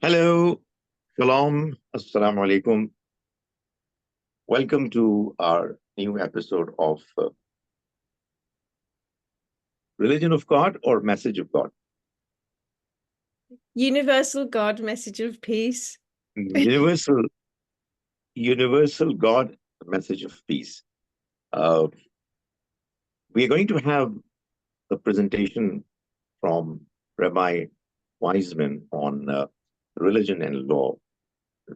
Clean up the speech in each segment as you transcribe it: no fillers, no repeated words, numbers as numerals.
Hello, Shalom, Assalamu alaikum. Welcome to our new episode of Religion of God or Message of God. Universal God, message of peace. Universal, universal God, Message of Peace. Uh, we are going to have a presentation from Rabbi Weissman on religion and law.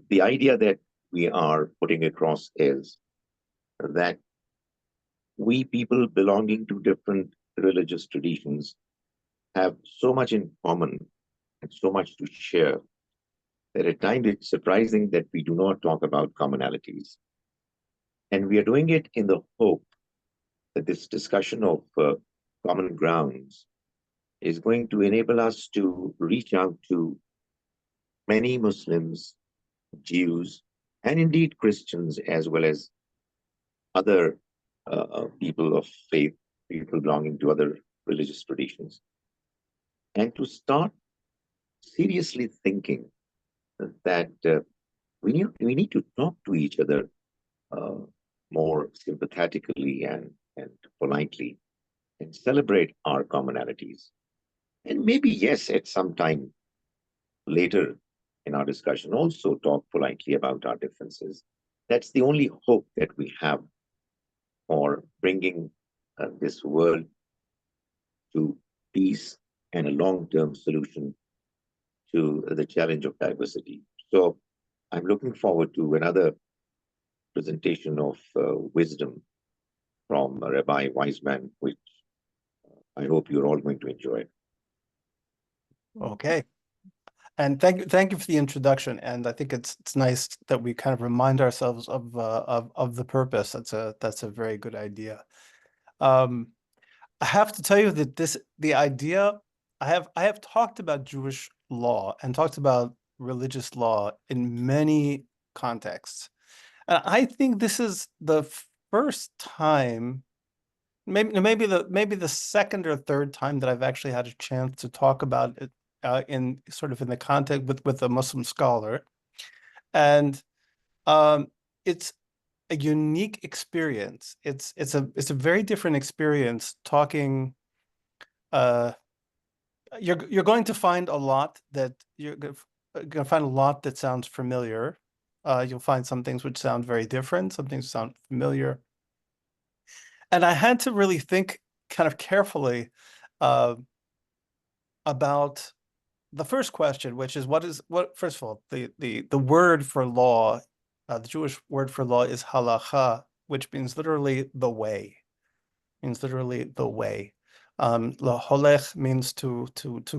The idea that we are putting across is that we people belonging to different religious traditions have so much in common and so much to share that at times it's surprising that we do not talk about commonalities. And we are doing it in the hope that this discussion of common grounds is going to enable us to reach out to many Muslims, Jews, and indeed Christians, as well as other people of faith, people belonging to other religious traditions, and to start seriously thinking that we need to talk to each other uh, more sympathetically and politely and celebrate our commonalities. And maybe, yes, at some time later in our discussion, also talk politely about our differences. That's the only hope that we have for bringing this world to peace and a long term solution to the challenge of diversity. So I'm looking forward to another presentation of wisdom from Rabbi Weissman, which I hope you're all going to enjoy. Okay. And thank you for the introduction. And I think it's nice that we kind of remind ourselves of the purpose. That's a very good idea. I have to tell you that the idea I have talked about Jewish law and talked about religious law in many contexts. And I think this is the first time, maybe the second or third time that I've actually had a chance to talk about it in sort of in the context with a Muslim scholar. And it's a unique experience. It's a very different experience talking. You're going to find a lot that you're going to find a lot that sounds familiar. You'll find some things which sound very different, some things sound familiar. And I had to really think kind of carefully about the first question, which is first of all, the word for law, the Jewish word for law is halacha, which means literally the way, Laholech means to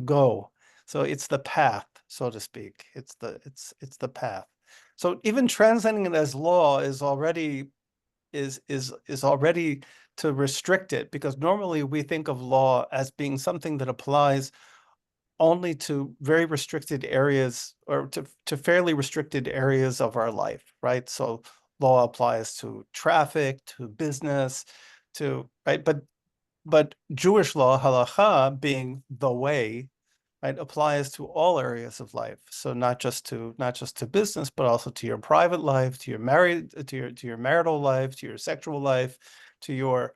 go. So it's the path, so to speak. It's the path. So even translating it as law is already to restrict it, because normally we think of law as being something that applies only to very restricted areas, or to fairly restricted areas of our life, right? So law applies to traffic, to business, right? But Jewish law, halacha, being the way, right, applies to all areas of life. So not just to business, but also to your private life, to your marital life, to your sexual life, to your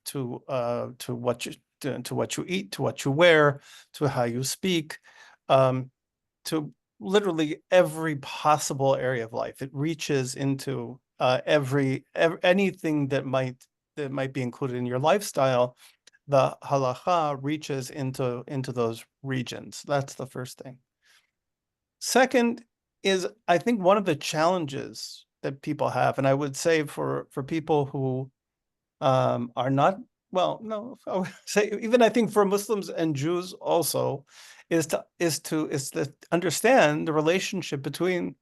to what you eat, to what you wear, to how you speak, to literally every possible area of life. It reaches into anything that might be included in your lifestyle. The halacha reaches into those regions. That's the first thing. Second is, I think, one of the challenges that people have, and I would say for people who are not, well, no, I would say even I think for Muslims and Jews also, is to understand the relationship between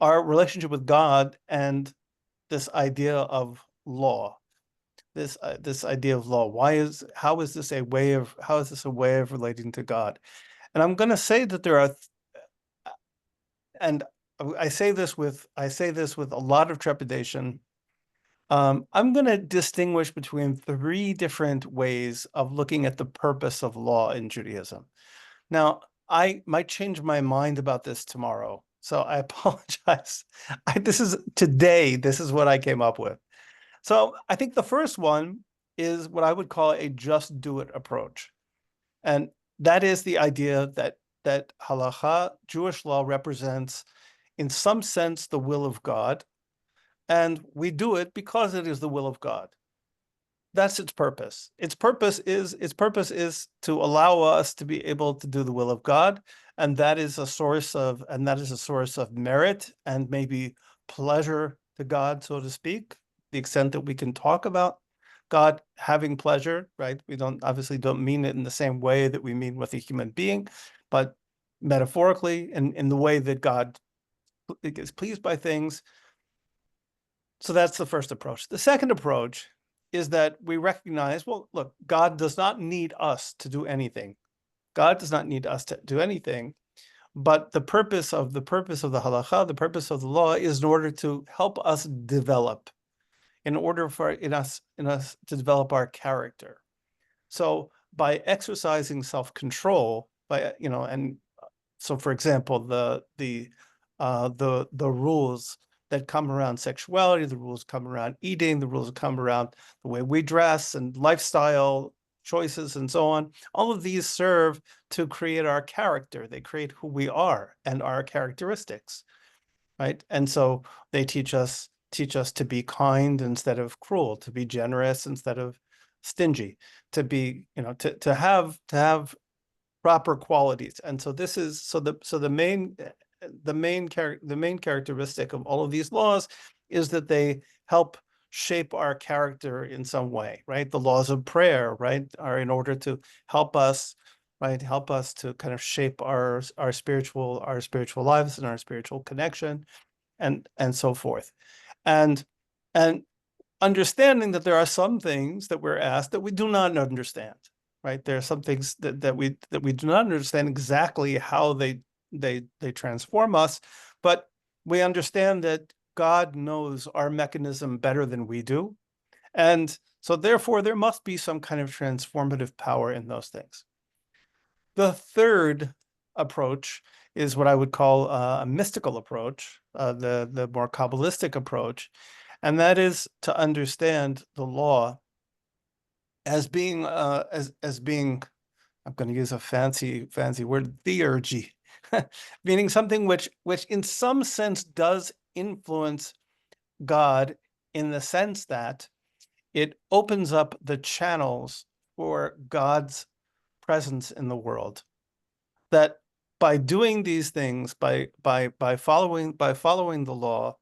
our relationship with God and this idea of law. This idea of law. How is this a way of relating to God? And I'm going to say that there are, and I say this with a lot of trepidation. I'm going to distinguish between three different ways of looking at the purpose of law in Judaism. Now, I might change my mind about this tomorrow. So I apologize. This is what I came up with. So I think the first one is what I would call a just do it approach. And that is the idea that halacha, Jewish law, represents, in some sense, the will of God. And we do it because it is the will of God. That's its purpose. Its purpose is to allow us to be able to do the will of God, and that is a source of merit and maybe pleasure to God, so to speak. The extent that we can talk about God having pleasure, right? We obviously don't mean it in the same way that we mean with a human being, but metaphorically, in the way that God is pleased by things. So that's the first approach. The second approach is that we recognize, well, look, God does not need us to do anything. God does not need us to do anything, but the purpose of the halacha, the purpose of the law, is in order to help us develop, in order for us to develop our character. So by exercising self-control, and so for example, the rules that come around sexuality, the rules come around eating, the rules come around the way we dress and lifestyle choices and so on. All of these serve to create our character. They create who we are and our characteristics, right? And so they teach us to be kind instead of cruel, to be generous instead of stingy, to be, to have proper qualities. And so this is the main characteristic of all of these laws is that they help shape our character in some way, right? The laws of prayer, right, are in order to help us, right, to kind of shape our spiritual lives and our spiritual connection, and so forth. And understanding that there are some things that we're asked that we do not understand, right? There are some things that we do not understand exactly how they transform us, but we understand that God knows our mechanism better than we do. And so therefore there must be some kind of transformative power in those things. The third approach is what I would call a mystical approach, the more Kabbalistic approach, and that is to understand the law as being as being, I'm going to use a fancy word, theurgy, meaning something which in some sense does influence God, in the sense that it opens up the channels for God's presence in the world. That by doing these things, by following the law,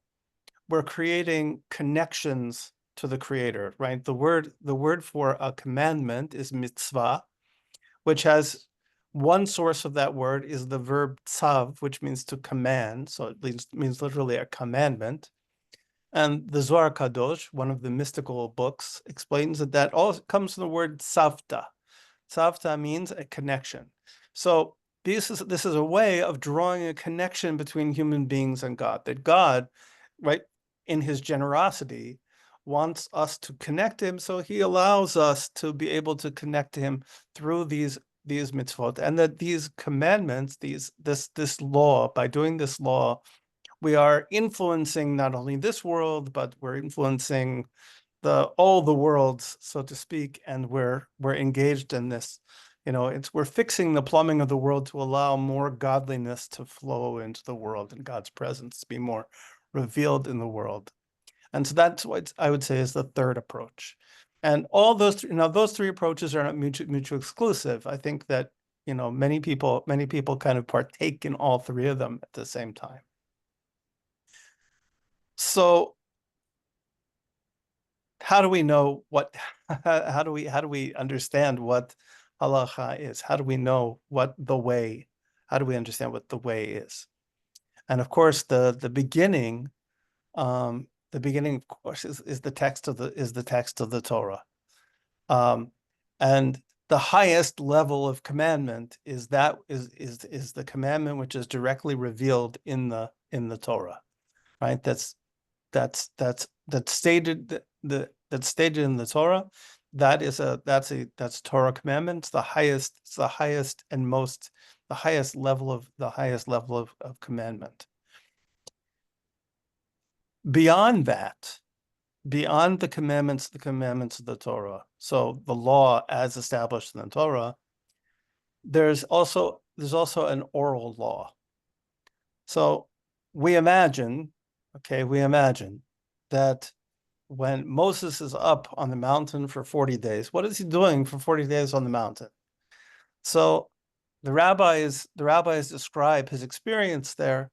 we're creating connections to the Creator, right? The word for a commandment is mitzvah, which has one source of that word is the verb tzav, which means to command. So it means literally a commandment. And the Zohar Kadosh, one of the mystical books, explains that all comes from the word tzavta. Tzavta means a connection. So this is a way of drawing a connection between human beings and God, that God, right, in his generosity, wants us to connect to him, so he allows us to be able to connect to him through these mitzvot, and that these commandments, this law, by doing this law, we are influencing not only this world, but we're influencing all the worlds, so to speak, and we're engaged in this. We're fixing the plumbing of the world to allow more godliness to flow into the world and God's presence to be more revealed in the world. And so that's what I would say is the third approach. And all those three approaches are not mutually exclusive. I think that many people kind of partake in all three of them at the same time. So how do we know what? How do we understand what halacha is? How do we know what the way? How do we understand what the way is? And of course, the beginning, of course, is the text of the Torah, and the highest level of commandment is the commandment which is directly revealed in the Torah, right? That's stated in the Torah. That's Torah commandments. It's the highest and most highest level of commandment. Beyond that, beyond the commandments of the Torah, so the law as established in the Torah, there's also an oral law. So we imagine that when Moses is up on the mountain for 40 days, what is he doing for 40 days on the mountain? So the rabbis describe his experience there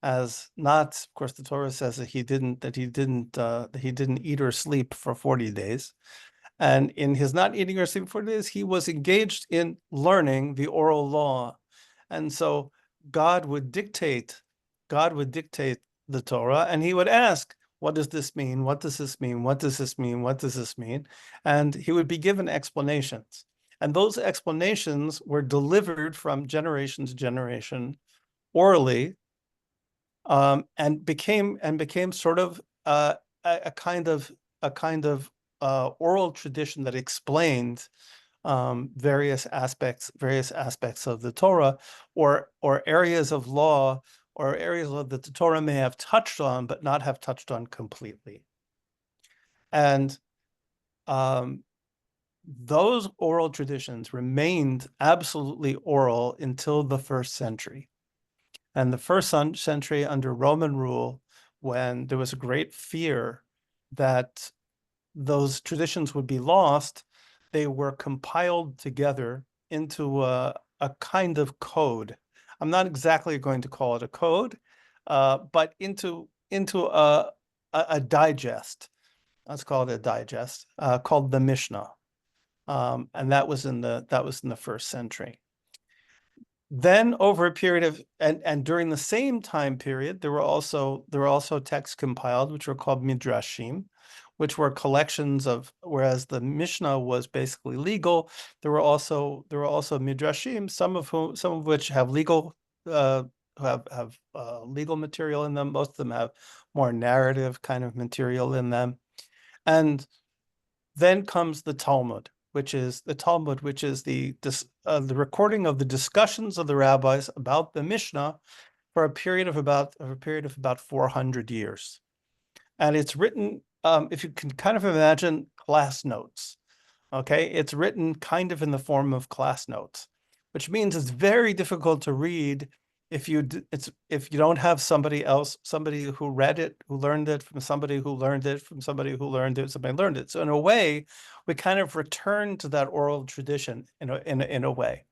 as not, of course, the Torah says that he didn't eat or sleep for 40 days. And in his not eating or sleeping for 40 days, he was engaged in learning the oral law. And so God would dictate the Torah, and he would ask, what does this mean? What does this mean? What does this mean? What does this mean? And he would be given explanations. And those explanations were delivered from generation to generation orally, and became sort of a kind of oral tradition that explained various aspects of the Torah, or areas of law, or areas that the Torah may have touched on but not have touched on completely. And those oral traditions remained absolutely oral until the 1st century. And the 1st century under Roman rule, when there was a great fear that those traditions would be lost, they were compiled together into a kind of code. I'm not exactly going to call it a code, but into a digest. Let's call it a digest, called the Mishnah, and that was in the 1st century. Then over a period of, and during the same time period, there were also texts compiled, which were called midrashim, which were collections of, whereas the Mishnah was basically legal, there were also midrashim, some of which have legal legal material in them. Most of them have more narrative kind of material in them. And then comes the Talmud, which is the recording of the discussions of the rabbis about the Mishnah for a period of about 400 years. And it's written, if you can kind of imagine class notes, okay? It's written kind of in the form of class notes, which means it's very difficult to read if you don't have somebody who read it, who learned it from somebody who learned it from somebody who learned it, somebody learned it. So in a way, we kind of return to that oral tradition in a way,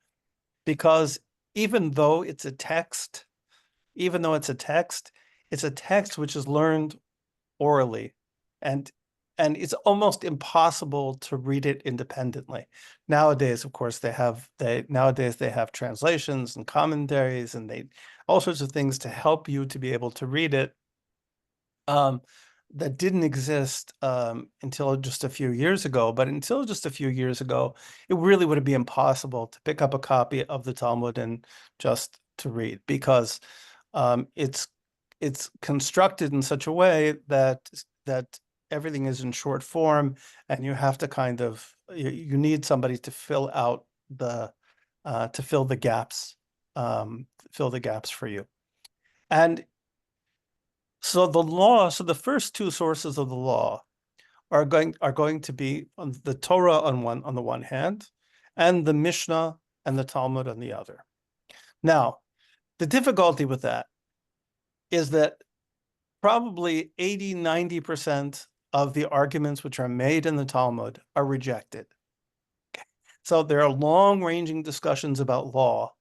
because even though it's a text, it's a text which is learned orally, and it's almost impossible to read it independently. Nowadays, of course, they have translations and commentaries, and all sorts of things to help you to be able to read it, that didn't exist until just a few years ago. But until just a few years ago, it really would be impossible to pick up a copy of the Talmud and just to read, because it's constructed in such a way that everything is in short form, and you have to you need somebody to fill out to fill the gaps for you. And so the first two sources of the law are going to be on the Torah on the one hand, and the Mishnah and the Talmud on the other. Now, the difficulty with that is that probably 80–90% of the arguments which are made in the Talmud are rejected. Okay. So there are long-ranging discussions about law,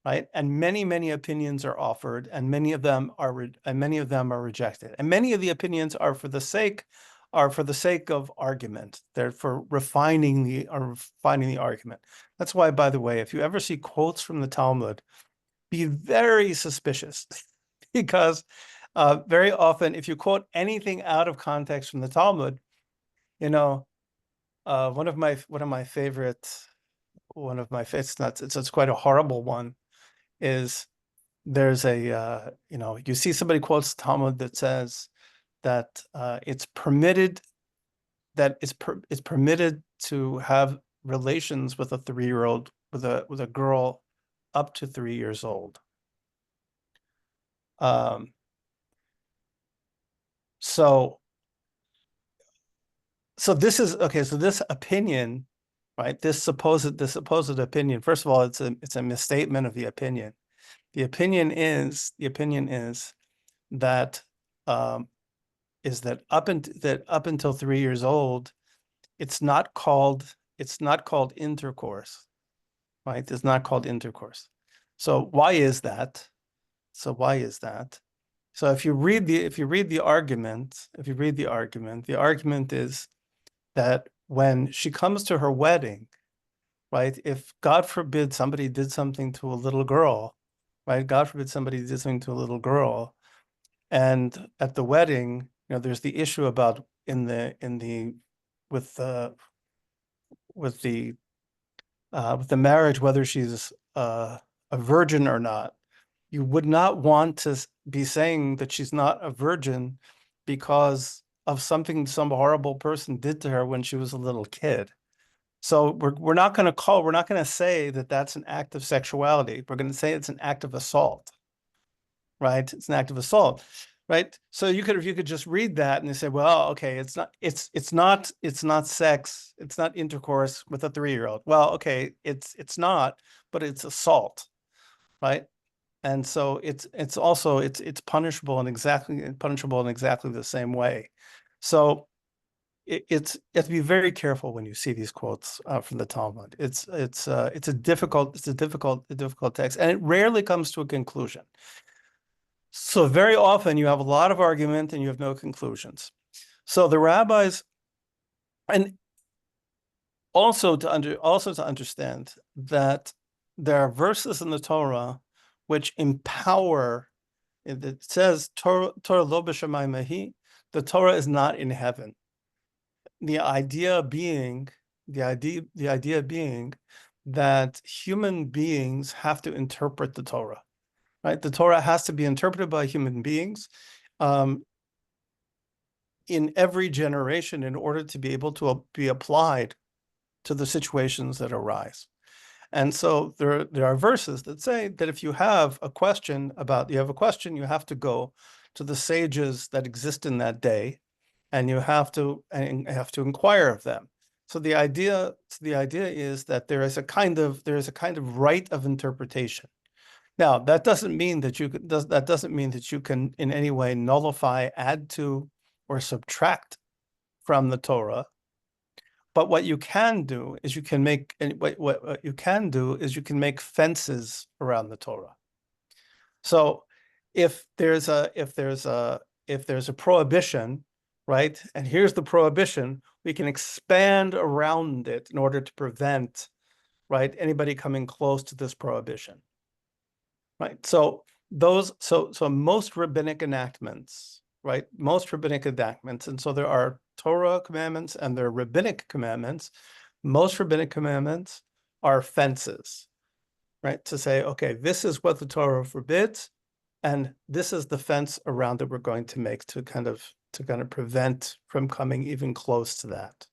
right? And many opinions are offered, and many of them are rejected. And many of the opinions are for the sake of argument. They're for refining the argument. That's why, by the way, if you ever see quotes from the Talmud, be very suspicious, because very often, if you quote anything out of context from the Talmud, one of my favorites, it's quite a horrible one, is there's you see somebody quotes the Talmud that says that it's permitted to have relations with a 3-year-old, with a girl up to 3 years old. So this is okay. So this opinion, right? This supposed opinion. First of all, it's a misstatement of the opinion. The opinion is that up until 3 years old, it's not called intercourse, right? It's not called intercourse. So why is that? So if you read the argument, the argument is that when she comes to her wedding, right? If God forbid somebody did something to a little girl, right? God forbid somebody did something to a little girl, and at the wedding, there's the issue about with the marriage, whether she's a virgin or not. You would not want to be saying that she's not a virgin because of something some horrible person did to her when she was a little kid. So we're not going to say that that's an act of sexuality. We're going to say it's an act of assault, right? It's an act of assault, right? So you could just read that and you say, well, okay, it's not sex, it's not intercourse with a 3-year-old. Well, okay, it's not, but it's assault, right? And so it's punishable in exactly the same way. So you have to be very careful when you see these quotes from the Talmud. It's a difficult text, and it rarely comes to a conclusion. So very often you have a lot of argument and you have no conclusions. So the rabbis, and also to understand that there are verses in the Torah which empower. It says Torah lo b'shamayim, the Torah is not in heaven. The idea being that human beings have to interpret the Torah, right? The Torah has to be interpreted by human beings in every generation in order to be able to be applied to the situations that arise. And so there are verses that say that if you have a question, you have to go to the sages that exist in that day, and you have to inquire of them. So the idea is that there is a kind of right of interpretation. Now, that doesn't mean that you can in any way nullify, add to, or subtract from the Torah. But what you can do is you can make fences around the Torah. So if there's a prohibition, right? And here's the prohibition, we can expand around it in order to prevent, right, anybody coming close to this prohibition. Right. So most rabbinic enactments, right? And so there are Torah commandments and there are rabbinic commandments. Most rabbinic commandments are fences, right? To say, okay, this is what the Torah forbids, and this is the fence around that we're going to make to kind of prevent from coming even close to that.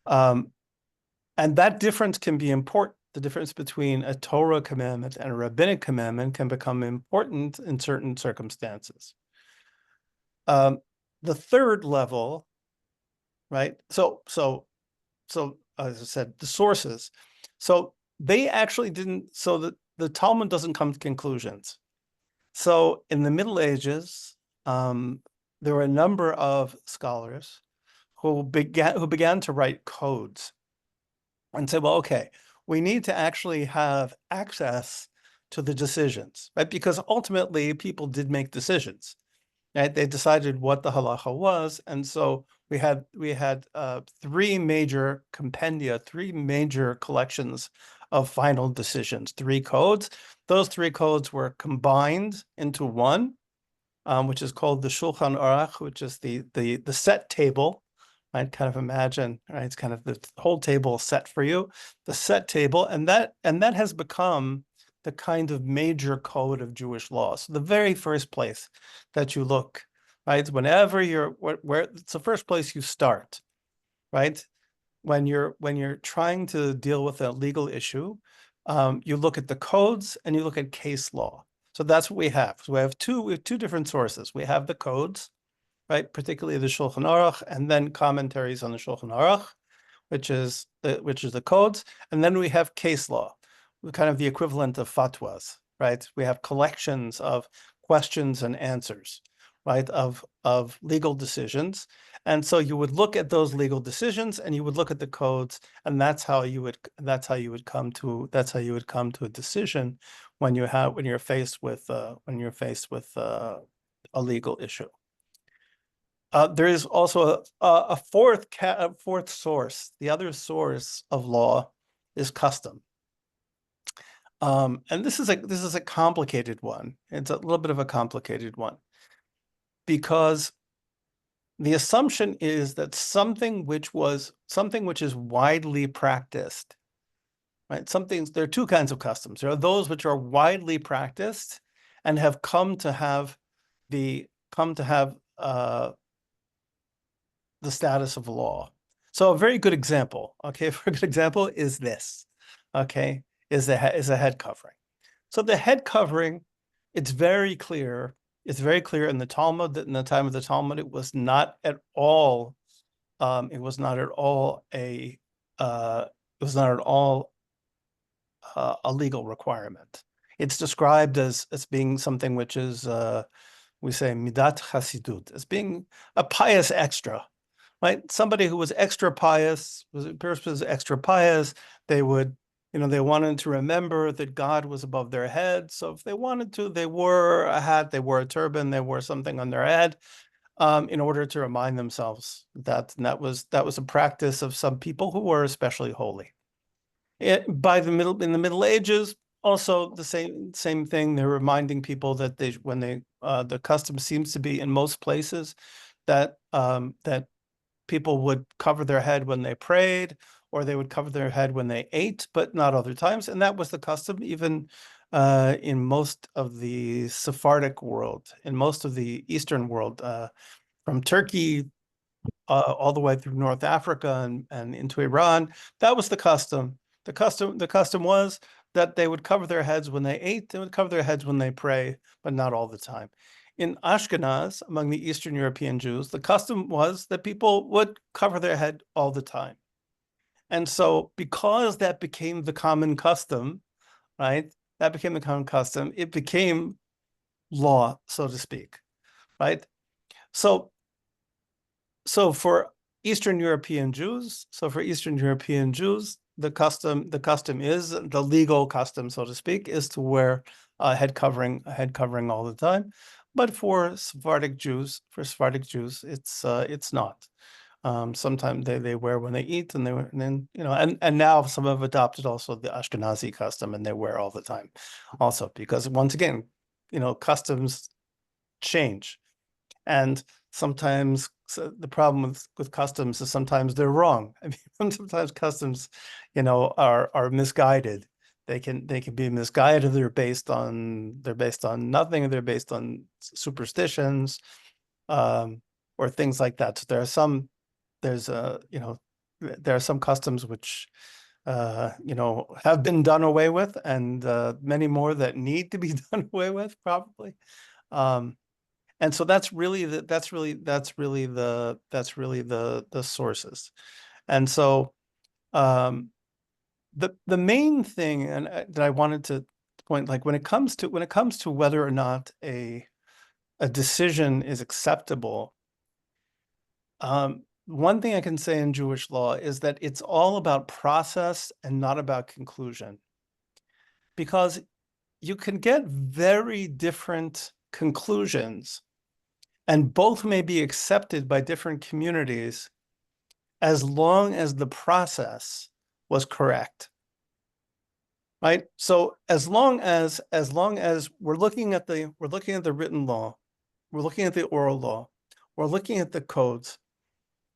And that difference can be important. The difference between a Torah commandment and a rabbinic commandment can become important in certain circumstances. The third level, right? So as I said, the sources. So they actually didn't. So the Talmud doesn't come to conclusions. So in the Middle Ages, there were a number of scholars who began to write codes and say, well, okay, we need to actually have access to the decisions, right? Because ultimately people did make decisions, right? They decided what the halacha was. And so we had 3 major compendia, 3 major collections of final decisions, 3 codes. Those 3 codes were combined into one, which is called the Shulchan Aruch, which is the set table. I'd kind of imagine, right? It's kind of the whole table set for you, the set table, and that has become the kind of major code of Jewish law. So the very first place that you look, right? Whenever where it's the first place you start, right? When you're trying to deal with a legal issue, You look at the codes and you look at case law. So that's what we have. So we have two different sources. We have the codes, right? Particularly the Shulchan Aruch, and then commentaries on the Shulchan Aruch, which is the codes, and then we have case law, kind of the equivalent of fatwas, right? We have collections of questions and answers, right, of legal decisions, and so you would look at those legal decisions, and you would look at the codes, and that's how you would come to a decision when you're faced with a legal issue. There is also a fourth source. The other source of law is custom. And this is a complicated one. It's a little bit of a complicated one, because the assumption is that something which is widely practiced, right? There are two kinds of customs. There are those which are widely practiced and have come to have the status of law. So a very good example, okay, for a good example is this, okay, is a head covering. So the head covering, it's very clear in the Talmud that in the time of the Talmud, it was not at all a legal requirement. It's described as being something which is we say midat chasidut, as being a pious extra, right? Somebody who was extra pious, they would, they wanted to remember that God was above their head. So if they wanted to, they wore a hat, they wore a turban, they wore something on their head, in order to remind themselves that. And that was a practice of some people who were especially holy. In the Middle Ages, also the same thing. They're reminding people that the custom seems to be in most places that people would cover their head when they prayed, or they would cover their head when they ate, but not other times. And that was the custom even in most of the Sephardic world, in most of the Eastern world, from Turkey all the way through North Africa and into Iran. That was the custom. The custom was that they would cover their heads when they ate, they would cover their heads when they pray, but not all the time. In Ashkenaz, among the Eastern European Jews, the custom was that people would cover their head all the time. And so because that became the common custom, right? It became law, so to speak, right? So for Eastern European Jews, the custom is, the legal custom, so to speak, is to wear a head covering all the time. But for Sephardic Jews, it's not. Sometimes they wear when they eat, and and now some have adopted also the Ashkenazi custom, and they wear all the time, also, because once again, customs change, and sometimes the problem with customs is sometimes they're wrong. I mean, sometimes customs, are misguided. They can be misguided. They're based on nothing. They're based on superstitions, or things like that. So there are some customs which have been done away with, and many more that need to be done away with, probably. And so that's really the sources. And so the main thing, and that I wanted to point, like when it comes to whether or not a decision is acceptable, one thing I can say in Jewish law is that it's all about process and not about conclusion, because you can get very different conclusions, and both may be accepted by different communities as long as the process was correct, right? So as long as we're looking at the written law, we're looking at the oral law, we're looking at the codes,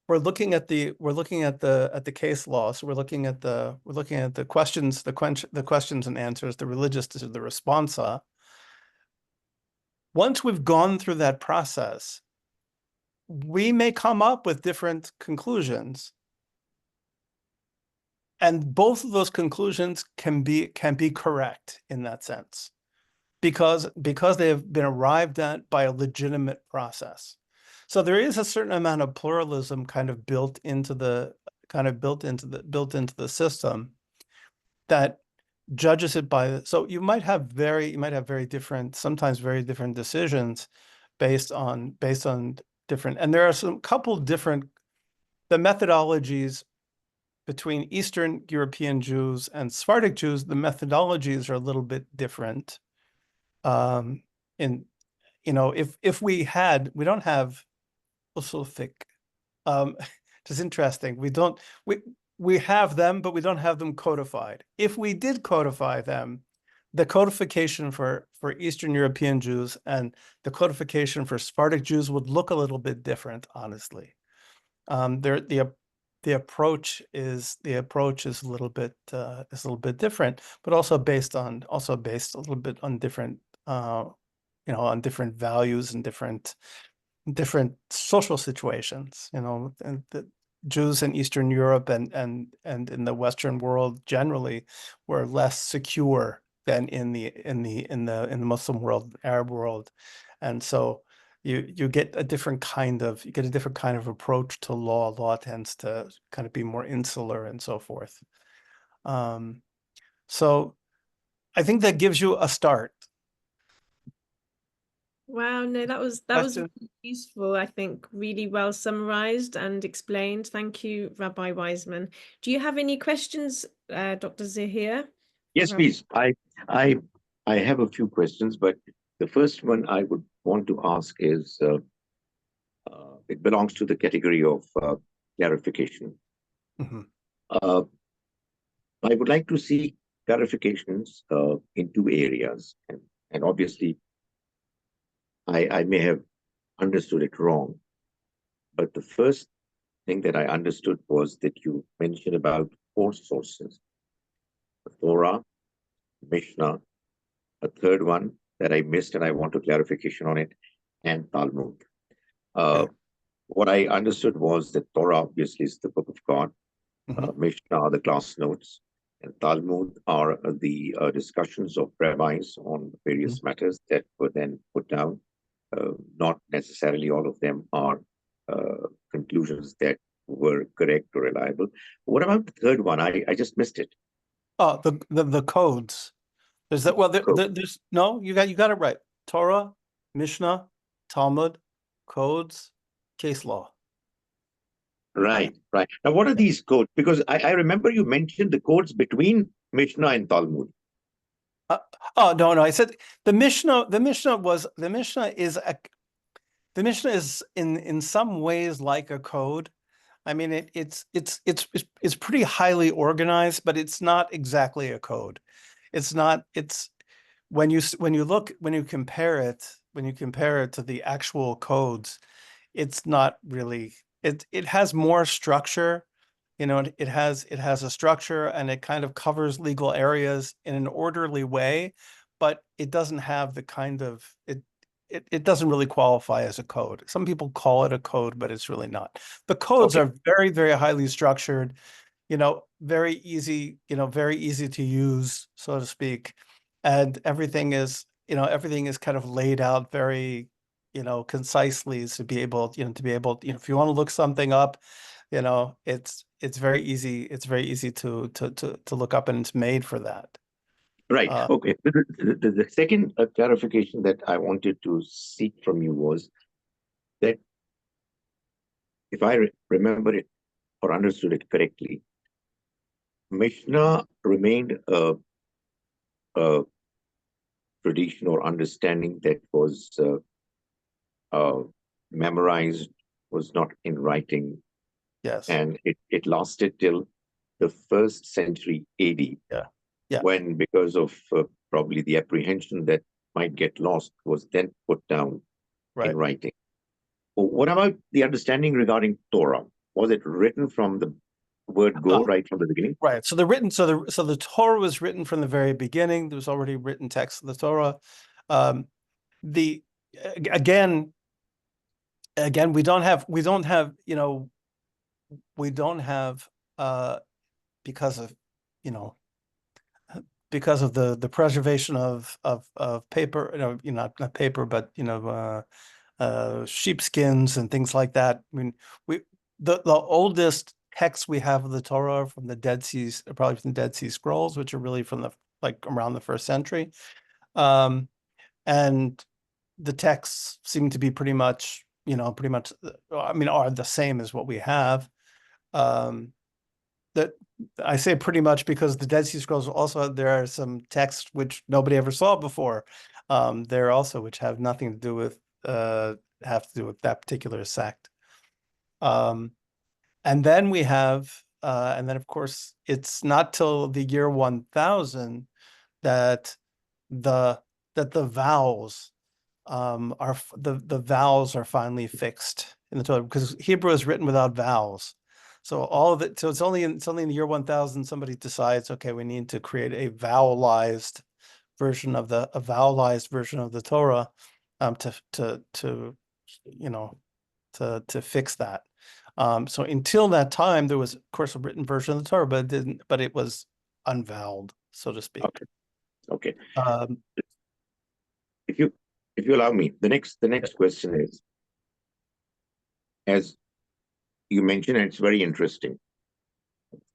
we're looking at the case law, so we're looking at the questions, the questions and answers, the religious, the responsa. Once we've gone through that process, we may come up with different conclusions, both of those conclusions can be correct in that sense, because they have been arrived at by a legitimate process. So there is a certain amount of pluralism kind of built into the system that judges it by. So you might have very different, sometimes very different decisions based on different, and there are some couple different, the methodologies between Eastern European Jews and Sephardic Jews, the methodologies are a little bit different. In, if we don't have usulfic, which is interesting. We have them, but we don't have them codified. If we did codify them, the codification for Eastern European Jews and the codification for Sephardic Jews would look a little bit different, honestly. The approach is a little bit different, but also based a little bit on different on different values and different social situations. And the Jews in Eastern Europe and in the Western world generally were less secure than in the Muslim world, Arab world, and so you get a different kind of approach to law. Law tends to kind of be more insular and so forth. So I think that gives you a start. Wow, no, that was really useful. I think really well summarized and explained. Thank you, Rabbi Weissman. Do you have any questions, Dr. Zaheer? Yes, please. I have a few questions, but the first one I would want to ask is, it belongs to the category of clarification. Mm-hmm. I would like to see clarifications in two areas, and obviously I may have understood it wrong, but the first thing that I understood was that you mentioned about 4 sources: the Torah, Mishnah, a third one that I missed and I want a clarification on it, and Talmud. What I understood was that Torah obviously is the book of God, Mm-hmm. Mishnah are the class notes, and Talmud are the discussions of rabbis on various matters that were then put down. Not necessarily all of them are conclusions that were correct or reliable. What about the third one? I just missed it. Oh, the codes. There's that. Well, there's no. You got it right. Torah, Mishnah, Talmud, codes, case law. Right. Now, what are these codes? Because I remember you mentioned the codes between Mishnah and Talmud. Oh no, I said the Mishnah. The Mishnah is in some ways like a code. I mean, it's pretty highly organized, but it's not exactly a code. It's not. It's when you compare it to the actual codes, it's not really. It has more structure. It has a structure, and it kind of covers legal areas in an orderly way, but it doesn't have the kind of it doesn't really qualify as a code. Some people call it a code, but it's really not. The codes are very, very highly structured, very easy to use, so to speak. And everything is kind of laid out very, concisely to be able, if you want to look something up, it's very easy. It's very easy to look up, and it's made for that. Right. Okay. The second clarification that I wanted to seek from you was that, if I remember it or understood it correctly, Mishnah remained a tradition or understanding that was memorized, was not in writing. Yes. And it lasted till the 1st century AD. Yeah. When, because of probably the apprehension that might get lost, was then put down in writing. What about the understanding regarding Torah? Was it written from the word go right from the beginning? Right. So the Torah was written from the very beginning. There was already written text of the Torah. Again, we don't have because of, because of the preservation of paper, not paper, but sheepskins and things like that. I mean, the oldest texts we have of the Torah are from the Dead Seas, probably from the Dead Sea Scrolls, which are really from around the 1st century. And the texts seem to be pretty much, I mean, are the same as what we have. That I say pretty much because the Dead Sea Scrolls also, there are some texts which nobody ever saw before. There also, which have nothing to do with, have to do with that particular sect. And then we have, and then of course, it's not till the year 1000 that the vowels the vowels are finally fixed in the Torah, because Hebrew is written without vowels. So all of it, so it's only in the year 1000 somebody decides, okay, we need to create a vowelized version of the Torah, to fix that. So until that time, there was of course a written version of the Torah, but it was unvoweled, so to speak. Okay. If you allow me, the next question is, as you mentioned, and it's very interesting,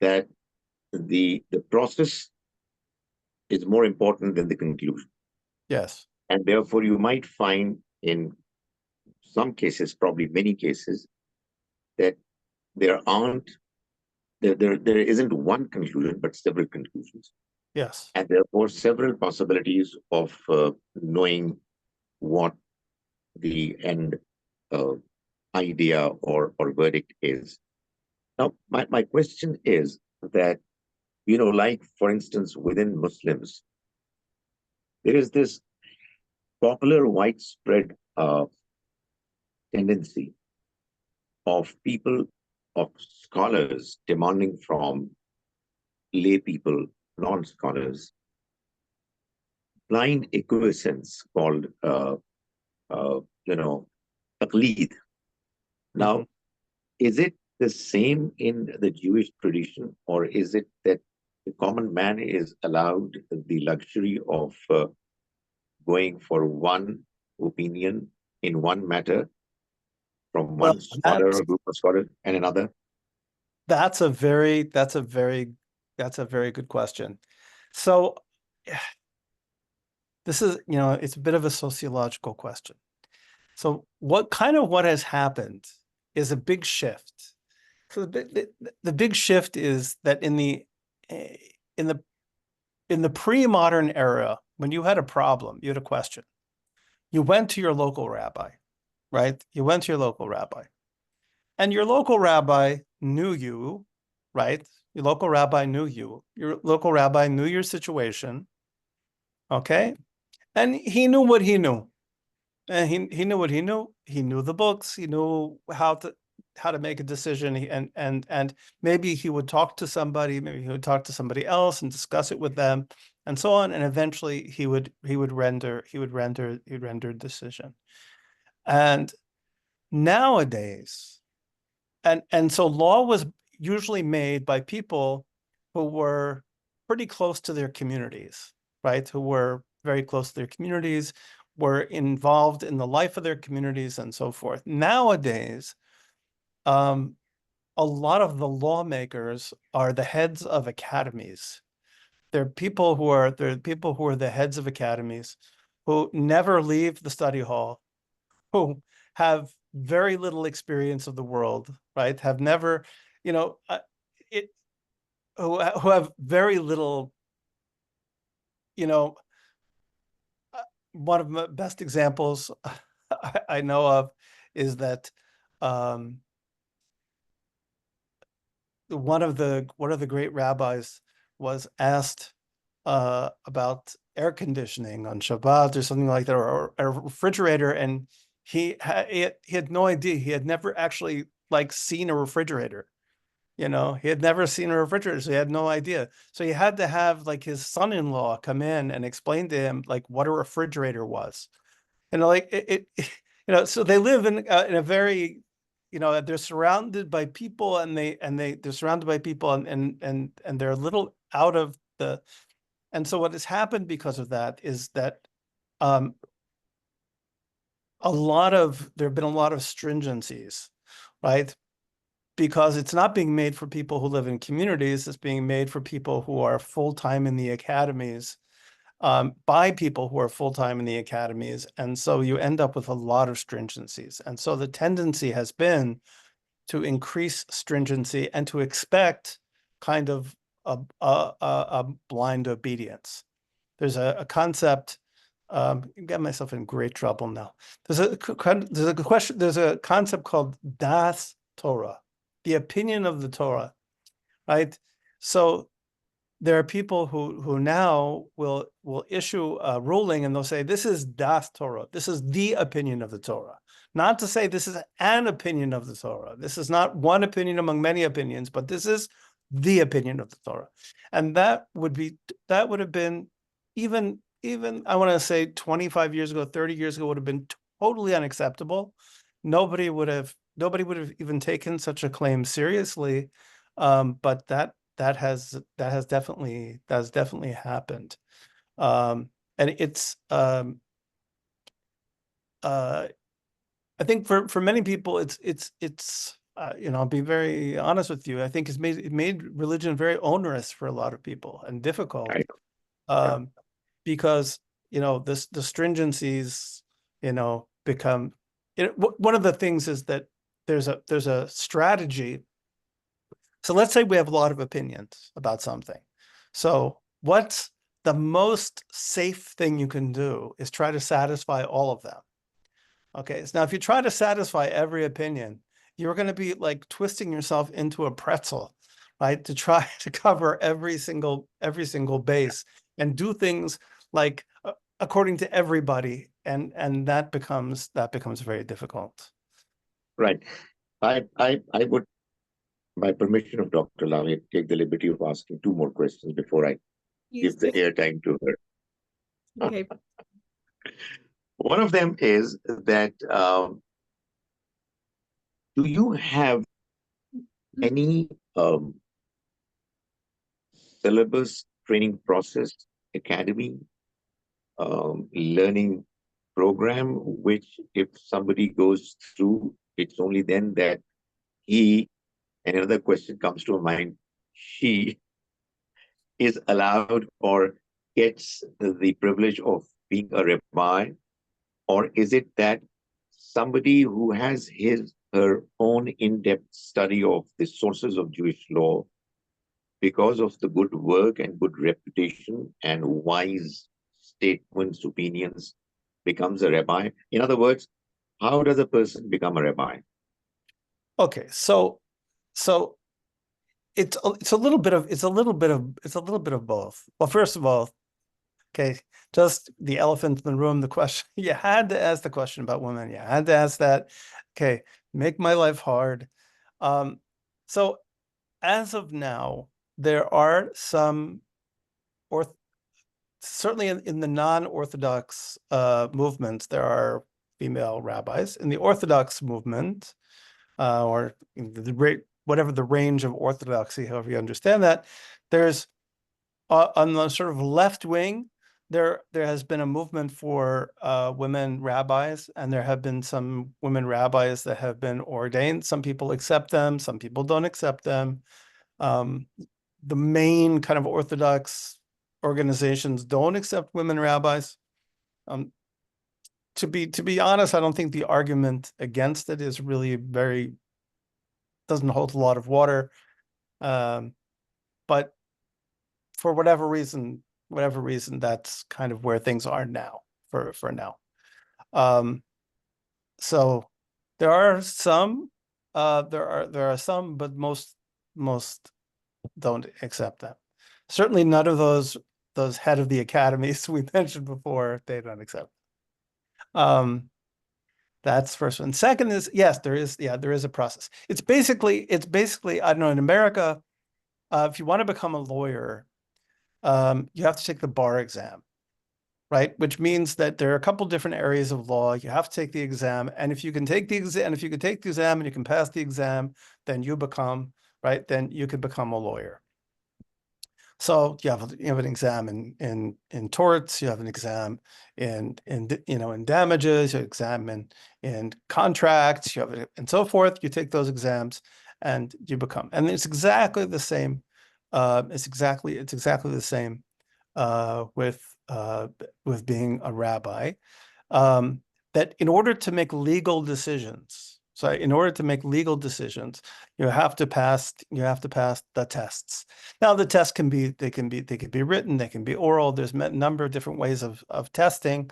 that the process is more important than the conclusion. Yes. And therefore you might find in some cases, probably many cases, that there isn't one conclusion, but several conclusions. Yes. And therefore several possibilities of knowing what the end idea or verdict is. Now, my question is that, like, for instance, within Muslims, there is this popular widespread tendency of people, of scholars, demanding from lay people, non-scholars, blind acquiescence called, taqleed. Now, is it the same in the Jewish tradition, or is it that the common man is allowed the luxury of going for one opinion in one matter from one scholar or group of scholars and another? That's a very good question. So this is, it's a bit of a sociological question. So what has happened is a big shift. So the big shift is that in the pre-modern era, when you had a problem, you had a question, you went to your local rabbi, right? You went to your local rabbi, and your local rabbi knew you, right? Your local rabbi knew you. Your local rabbi knew your situation, okay? And he knew what he knew. And he knew what he knew. He knew the books. He knew how to make a decision. And maybe he would talk to somebody. Maybe he would talk to somebody else and discuss it with them, and so on. And eventually, he would render a decision. And nowadays, and so law was usually made by people who were pretty close to their communities, right? Who were very close to their communities, were involved in the life of their communities, and so forth. Nowadays, a lot of the lawmakers are the heads of academies. They're people who are the heads of academies, who never leave the study hall, who have very little experience of the world, right? Have never, who have very little, one of the best examples I know of is that one of the great rabbis was asked about air conditioning on Shabbat or something like that, or a refrigerator, and he had no idea. He had never actually seen a refrigerator. He had never seen a refrigerator, so he had no idea. So he had to have his son-in-law come in and explain to him what a refrigerator was. So they live in a very they're surrounded by people, and they're surrounded by people, and they're a little out of the. And so what has happened because of that is that there have been a lot of stringencies, right? Because it's not being made for people who live in communities, it's being made for people who are full-time in the academies, by people who are full-time in the academies. And so you end up with a lot of stringencies. And so the tendency has been to increase stringency and to expect kind of a blind obedience. There's a concept, I got myself in great trouble now. There's a concept called Das Torah, the opinion of the Torah, right? So there are people who now will issue a ruling, and they'll say, this is Das Torah. This is the opinion of the Torah. Not to say this is an opinion of the Torah. This is not one opinion among many opinions, but this is the opinion of the Torah. And that would have been even I want to say 25 years ago, 30 years ago, would have been totally unacceptable. Nobody would have even taken such a claim seriously. But that has definitely happened. And it's I think for many people, it's I'll be very honest with you. I think it made religion very onerous for a lot of people and difficult, because the stringencies become. One of the things is that there's a strategy. So let's say we have a lot of opinions about something. So what's the most safe thing you can do is try to satisfy all of them. Okay, so now if you try to satisfy every opinion, you're going to be like twisting yourself into a pretzel, right? To try to cover every single base and do things like according to everybody, and that becomes very difficult. Right. I would, by permission of Dr. Lamy, take the liberty of asking two more questions before I give the airtime to her. Okay. One of them is that do you have any syllabus, training process, academy, learning program, which if somebody goes through, it's only then that he, and another question comes to mind, she is allowed or gets the privilege of being a rabbi? Or is it that somebody who has her own in-depth study of the sources of Jewish law, because of the good work and good reputation and wise statements, opinions, becomes a rabbi? In other words, how does a person become a rabbi? Okay, so it's a little bit of both. Well, first of all, okay, just the elephant in the room, the question, you had to ask the question about women. You had to ask that. Okay, make my life hard. So as of now, there are some, certainly in the non-Orthodox movements, there are female rabbis. In the Orthodox movement, or whatever the range of orthodoxy, however you understand that, there's on the sort of left wing, there has been a movement for women rabbis, and there have been some women rabbis that have been ordained. Some people accept them, some people don't accept them. The main kind of Orthodox organizations don't accept women rabbis. To be honest, I don't think the argument against it is really doesn't hold a lot of water. But for whatever reason, that's kind of where things are now for now. So there are some, but most don't accept them. Certainly none of those head of the academies we mentioned before, they don't accept. That's first one. Second is, yes, there is a process. It's basically, I don't know, in America, if you want to become a lawyer, you have to take the bar exam. right? Which means that there are a couple different areas of law. You have to take the exam, and if you can take the exam, and if you can take the exam and you can pass the exam, then you become, right? Then you can become a lawyer. So you have an exam in torts, you have an exam in damages, you have an exam in contracts, you have and so forth. You take those exams and you become, and it's exactly the same. It's exactly the same with being a rabbi. That in order to make legal decisions, you have to pass the tests. Now the tests can be written, they can be oral. There's a number of different ways of testing,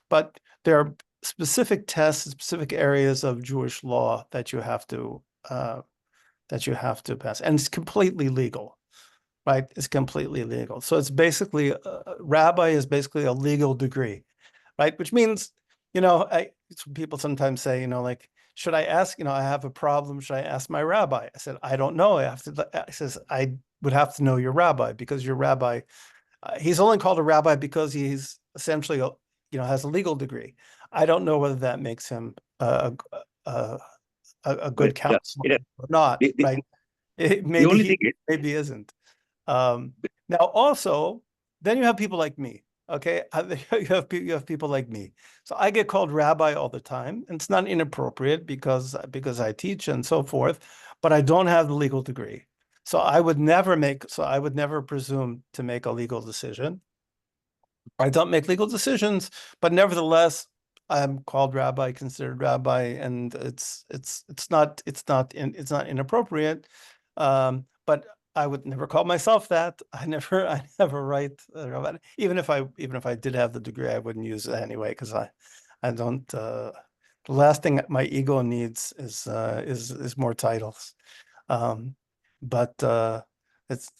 but there are specific tests, specific areas of Jewish law that you have to pass, and it's completely legal. Right, it's completely legal. So it's basically rabbi is basically a legal degree, right? Which means, people sometimes say, like, should I ask? I have a problem. Should I ask my rabbi? I said, I don't know. I says, I would have to know your rabbi, because your rabbi, he's only called a rabbi because he's essentially, has a legal degree. I don't know whether that makes him a good counselor or not, right? Maybe isn't. Now also, then you have people like me. Okay, you have people like me. So I get called rabbi all the time, and it's not inappropriate because I teach and so forth, but I don't have the legal degree. So I would never presume to make a legal decision. I don't make legal decisions, but nevertheless, I'm called rabbi, considered rabbi, and it's not inappropriate. But I would never call myself that. I never write even if I did have the degree, I wouldn't use it anyway, because I don't. The last thing my ego needs is more titles. But it's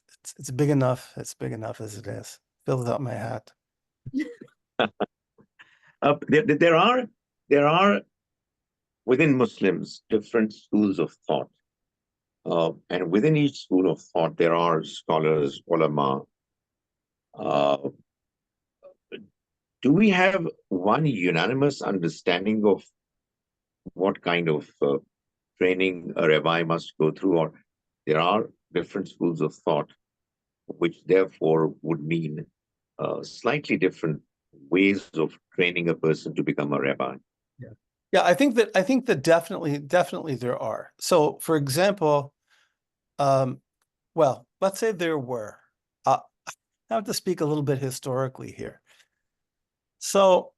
big enough. It's big enough as it is. Fills up my hat. There are within Muslims different schools of thought. And within each school of thought, there are scholars, ulama. Do we have one unanimous understanding of what kind of training a rabbi must go through, or there are different schools of thought, which therefore would mean slightly different ways of training a person to become a rabbi? Yeah, I think that definitely there are. So, for example, well, let's say there were. I have to speak a little bit historically here. So,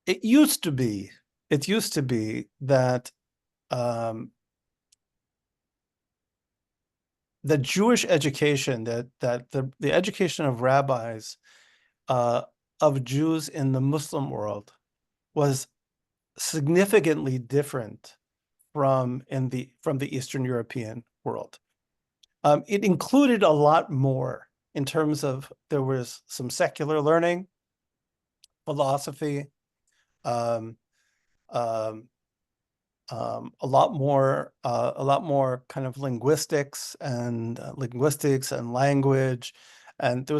it used to be that the Jewish education, that the education of rabbis, of Jews in the Muslim world, was significantly different from the Eastern European world. It included a lot more in terms of, there was some secular learning, philosophy, a lot more kind of linguistics and language, and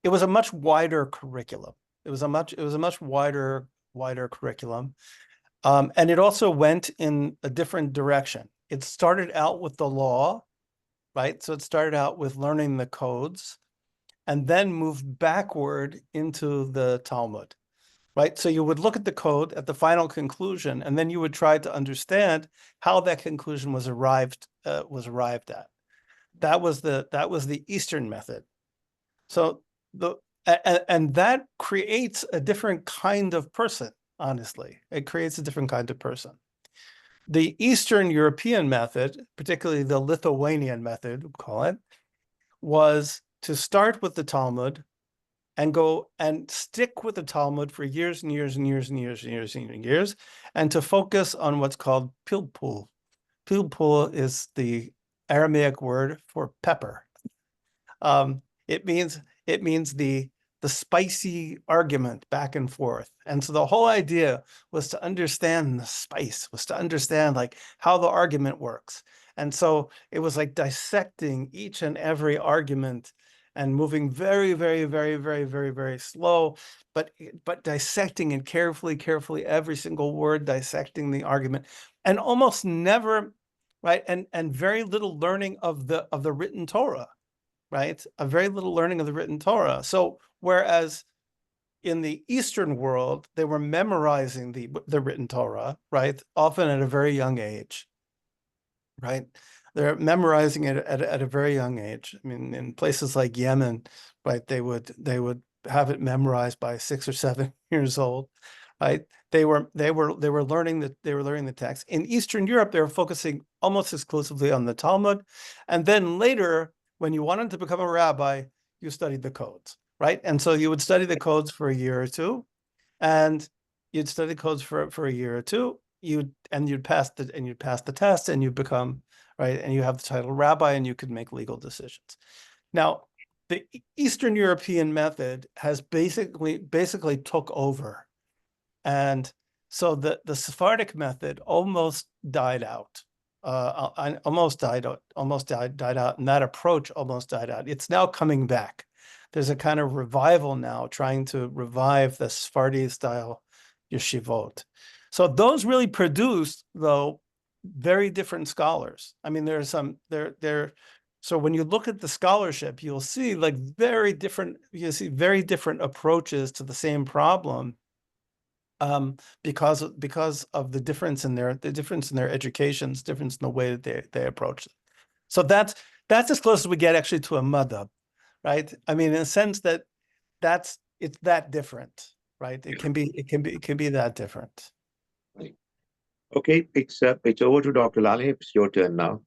it was a much wider curriculum. It was a much wider curriculum. And it also went in a different direction. It started out with the law, right? So it started out with learning the codes, and then moved backward into the Talmud, right? So you would look at the code at the final conclusion, and then you would try to understand how that conclusion was arrived at. That was the Eastern method. So and that creates a different kind of person. Honestly, it creates a different kind of person. The Eastern European method, particularly the Lithuanian method, we call it, was to start with the Talmud and go and stick with the Talmud for years and years and years and years and years and years, and to focus on what's called pilpul. Pilpul is the Aramaic word for pepper. It means the spicy argument back and forth. And so the whole idea was to understand the spice, was to understand like how the argument works. And so it was like dissecting each and every argument and moving very, very, very, very, very, very slow, but dissecting it carefully, every single word, dissecting the argument, and almost never, right? And very little learning of the written Torah, right? A very little learning of the written Torah. So whereas in the Eastern world, they were memorizing the written Torah, right? Often at a very young age, right? They're memorizing it at a very young age. I mean, in places like Yemen, right, they would have it memorized by 6 or 7 years old, right? They were learning the text. In Eastern Europe, they were focusing almost exclusively on the Talmud, and then later, when you wanted to become a rabbi, you studied the codes, right? And so you would study the codes for a year or two, and you'd study codes for a year or two. You'd pass the test, and you become, right, and you have the title rabbi, and you could make legal decisions. Now, the Eastern European method has basically took over, and so the Sephardic method almost died out. Almost died out, and that approach almost died out. It's now coming back. There's a kind of revival now, trying to revive the Sephardi style yeshivot. So those really produced, though, very different scholars. I mean, there's some there. So when you look at the scholarship, you'll see like very different approaches to the same problem, because of the difference in their educations, difference in the way that they approach it. So that's as close as we get actually to a madhab, right? I mean, in a sense that it's that different, right? It can be that different. Right. Okay, it's over to Dr. Lally. It's your turn now.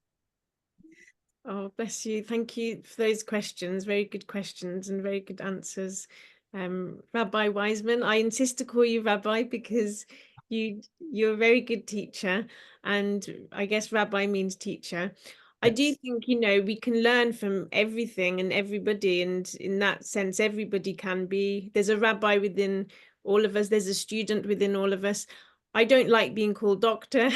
Oh, bless you. Thank you for those questions. Very good questions and very good answers. Rabbi Weissman, I insist to call you Rabbi because you're a very good teacher, and I guess Rabbi means teacher. I do think, we can learn from everything and everybody, and in that sense, everybody can be. There's a rabbi within all of us. There's a student within all of us. I don't like being called doctor.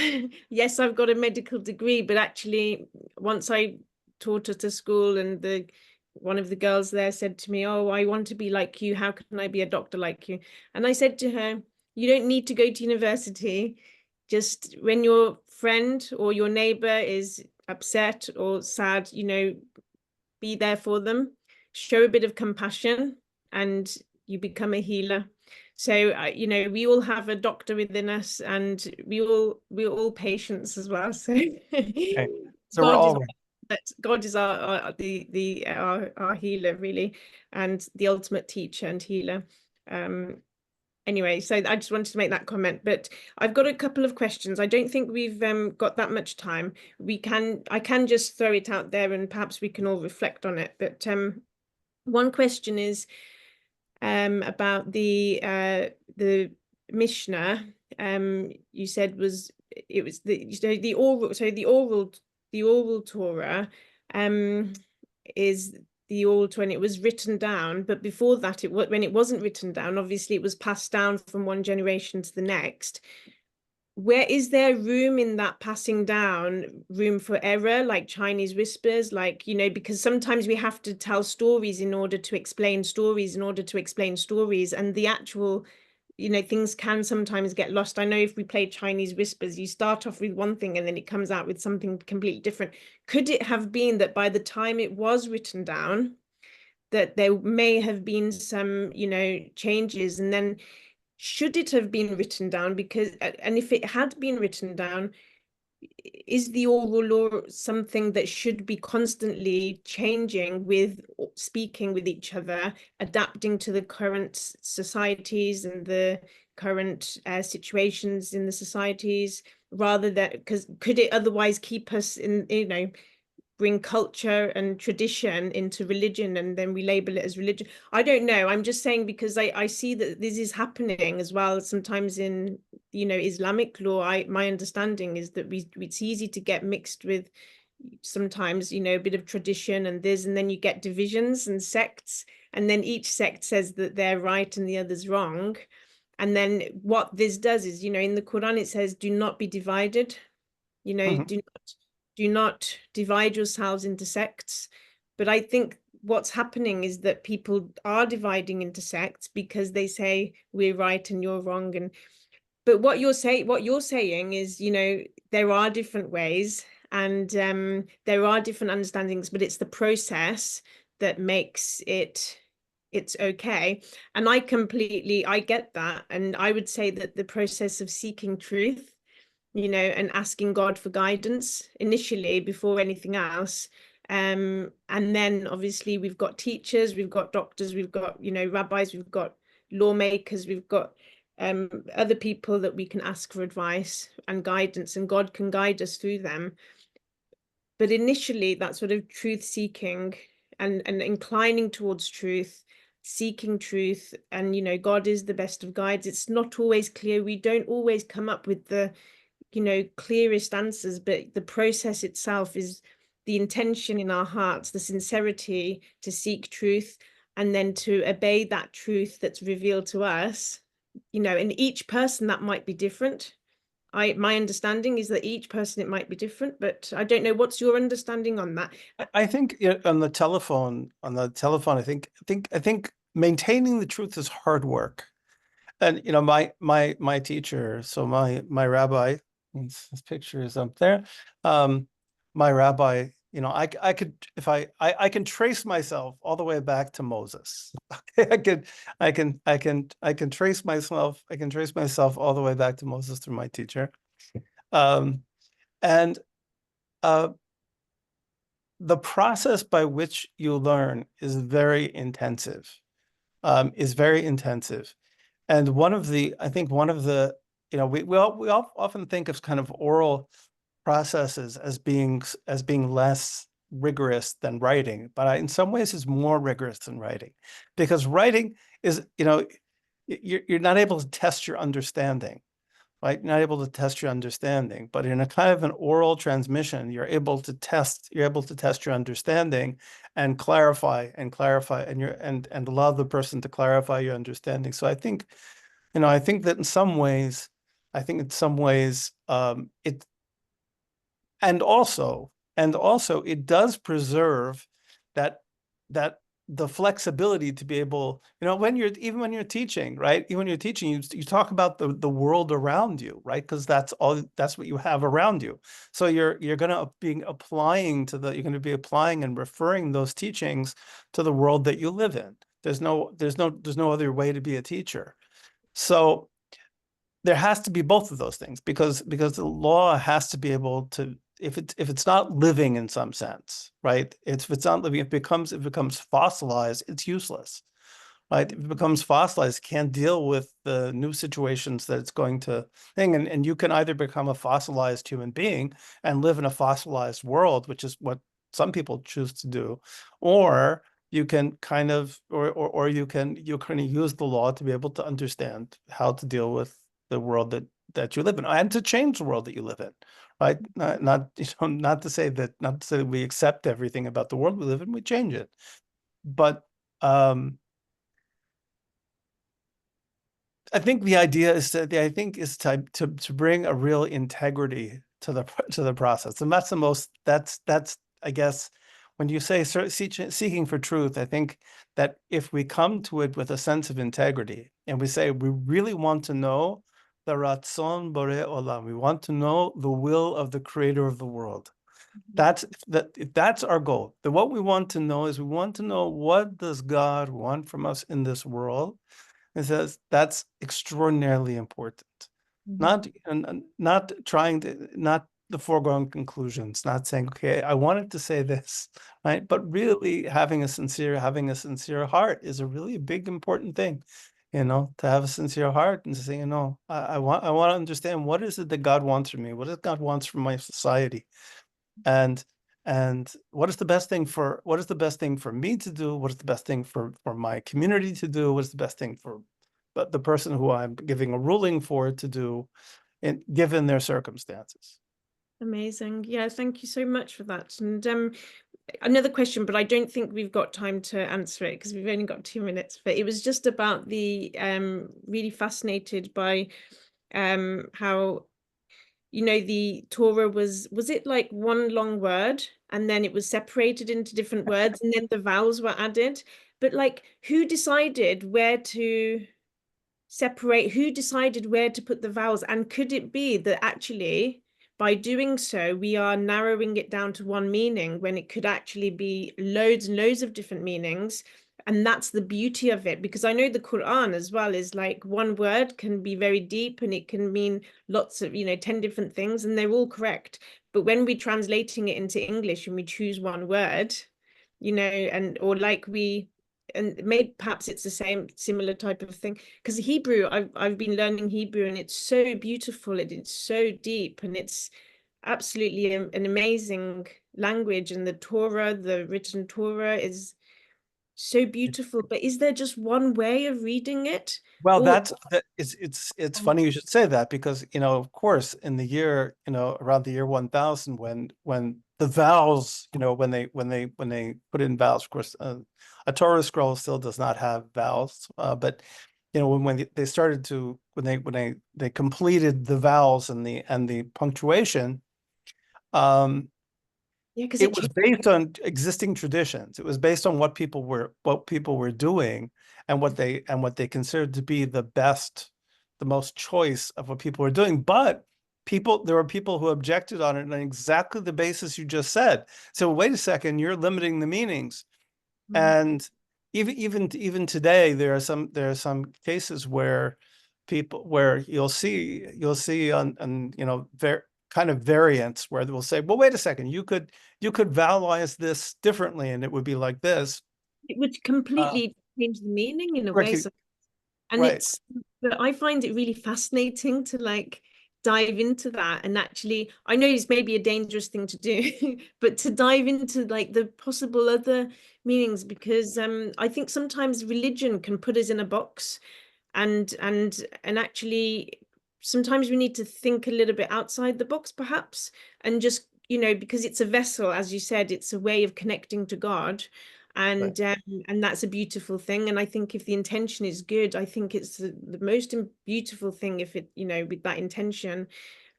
Yes, I've got a medical degree, but actually, once I taught at a school, and one of the girls there said to me, "Oh, I want to be like you. How can I be a doctor like you?" And I said to her, "You don't need to go to university. Just when your friend or your neighbor is upset or sad, be there for them, show a bit of compassion, and you become a healer." So, we all have a doctor within us, and we're all patients as well. So, Okay. So we're all right. God is our healer, really, and the ultimate teacher and healer. Anyway, so I just wanted to make that comment, but I've got a couple of questions. I don't think we've got that much time. I can just throw it out there, and perhaps we can all reflect on it. But one question is about the Mishnah. You said it was the oral Torah is the old when it was written down, but before that, when it wasn't written down, obviously it was passed down from one generation to the next. Where is there room in that passing down, room for error, like Chinese whispers, because sometimes we have to tell stories in order to explain stories, and the actual things can sometimes get lost. I know if we play Chinese whispers, you start off with one thing and then it comes out with something completely different. Could it have been that by the time it was written down, that there may have been some, changes, and then should it have been written down? And if it had been written down, is the oral law something that should be constantly changing with speaking with each other, adapting to the current societies and the current situations in the societies, rather than, because could it otherwise keep us in, bring culture and tradition into religion, and then we label it as religion? I don't know. I'm just saying, because I see that this is happening as well sometimes in Islamic law. My understanding is that it's easy to get mixed with sometimes a bit of tradition and then you get divisions and sects, and then each sect says that they're right and the other's wrong. And then what this does is, in the Quran it says, do not be divided, do not do not divide yourselves into sects. But I think what's happening is that people are dividing into sects because they say we're right and you're wrong. And but what you're saying is, you know, there are different ways, and there are different understandings, but it's the process that makes it's okay. And I get that. And I would say that the process of seeking truth, you know, and asking God for guidance initially before anything else. And then obviously we've got teachers, we've got doctors, we've got, you know, rabbis, we've got lawmakers, we've got other people that we can ask for advice and guidance, and God can guide us through them. But initially, that sort of truth seeking and inclining towards truth, seeking truth, and, you know, God is the best of guides. It's not always clear. We don't always come up with the, you know, clearest answers, but the process itself is the intention in our hearts, the sincerity to seek truth, and then to obey that truth that's revealed to us, you know. And each person, that might be different. My understanding is that each person, it might be different, but I don't know, what's your understanding on that? I think on the telephone, I think maintaining the truth is hard work. And you know, my teacher, so my rabbi, his picture is up there. My rabbi, you know, I could, if I can trace myself all the way back to Moses. I can trace myself all the way back to Moses through my teacher. And the process by which you learn is very intensive. And I think one of the, you know, we often think of kind of oral processes as being less rigorous than writing, but in some ways it's more rigorous than writing, because writing is, you know, you're not able to test your understanding, right? You're not able to test your understanding, but in a kind of an oral transmission, you're able to test your understanding and clarify and allow the person to clarify your understanding. So I think, you know, I think that in some ways, it, and also it does preserve that the flexibility to be able, you know, when you're teaching, right? Even when you're teaching, you talk about the world around you, right? Because that's what you have around you. So you're going to be applying and referring those teachings to the world that you live in. There's no other way to be a teacher. So there has to be both of those things, because the law has to be able to, if it's not living in some sense, right? If it's not living, it becomes fossilized, it's useless, right? If it becomes fossilized, it can't deal with the new situations that it's going to thing. And you can either become a fossilized human being and live in a fossilized world, which is what some people choose to do, or you can kind of, or you can use the law to be able to understand how to deal with the world that you live in, and to change the world that you live in, right? Not to say that we accept everything about the world we live in, we change it. But I think the idea is to bring a real integrity to the process, and that's I guess, when you say seeking for truth, I think that if we come to it with a sense of integrity, and we say we really want to know the Ratzon Borei Olam, we want to know the will of the creator of the world. That's our goal. That what we want to know is, we want to know, what does God want from us in this world? It says that's extraordinarily important. Not trying to, not the foregone conclusions, not saying, okay, I wanted to say this, right? But really having a sincere heart is a really big, important thing, you know, to have a sincere heart and to say, you know, I want to understand, what is it that God wants from me? What does God wants from my society? And what is the best thing for me to do? What is the best thing for my community to do? What is the best thing for the person who I'm giving a ruling for to do, given their circumstances? Amazing. Yeah, thank you so much for that. And another question, but I don't think we've got time to answer it because we've only got 2 minutes. But it was just about the really fascinated by how you know, the Torah was it like one long word and then it was separated into different words and then the vowels were added? But like, who decided where to separate, who decided where to put the vowels? And could it be that actually by doing so, we are narrowing it down to one meaning when it could actually be loads and loads of different meanings? And that's the beauty of it, because I know the Quran as well is like one word can be very deep and it can mean lots of, 10 different things and they're all correct. But when we're translating it into English and we choose one word, and or like and maybe perhaps it's the similar type of thing, because Hebrew, I've been learning Hebrew and it's so beautiful, it's so deep, and it's absolutely an amazing language, and the Torah, the written Torah, is so beautiful. But is there just one way of reading it? Well, Or it's funny you should say that, because of course in the year around the year 1000, when the vowels, when they put in vowels, of course a Torah scroll still does not have vowels, but when they started to when they completed the vowels and the punctuation, because it was based on existing traditions. It was based on what people were doing and what they considered to be the most choice of what people were doing. But there were people who objected on it on exactly the basis you just said. So wait a second, you're limiting the meanings. And even today, there are some cases where you'll see on kind of variants where they will say, well, wait a second, you could vowelize this differently and it would be like this. it would completely change the meaning in a way. And right. but I find it really fascinating to like dive into that. And actually, I know it's maybe a dangerous thing to do, but to dive into like the possible other meanings, because I think sometimes religion can put us in a box, and actually sometimes we need to think a little bit outside the box, perhaps, and just, because it's a vessel, as you said, it's a way of connecting to God. And and that's a beautiful thing. And I think if the intention is good, I think it's the most beautiful thing if it, with that intention.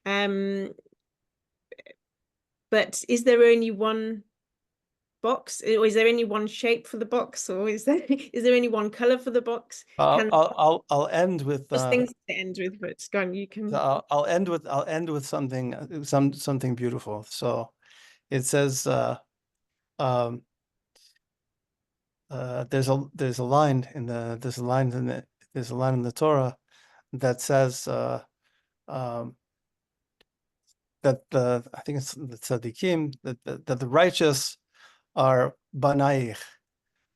But is there only one box, or is there only one shape for the box, or is there only one color for the box? I'll end with those things to end with, but Scott, you can. I'll end with something beautiful. So it says there's a line in the Torah that says that I think it's the tzaddikim, that the righteous are banaich,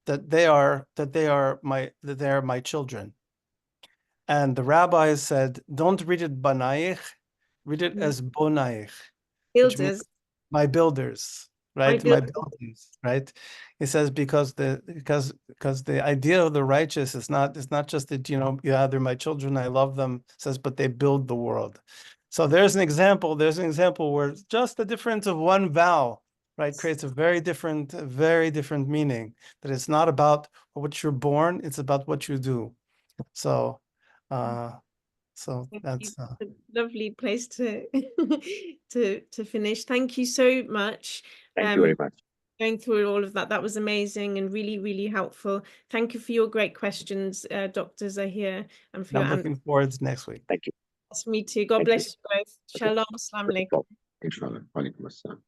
that they are my children. And the rabbis said, don't read it banaich, read it as bonaich, Builders. My builders, right? My builders, right? It says because the idea of the righteous is not just that they're my children, I love them. It says, but they build the world. So there's an example where just the difference of one vowel, right, creates a very different meaning. That it's not about what you're born, it's about what you do. So that's a lovely place to to finish. Thank you so much. Thank you very much. Going through all of that. That was amazing and really, really helpful. Thank you for your great questions, Dr. Zaheer, and for your answers. Looking forward to next week. Thank you. Yes, me too. God bless you both. Shalom. Assalamu alaikum. Inshallah. Wa alaikum assalam.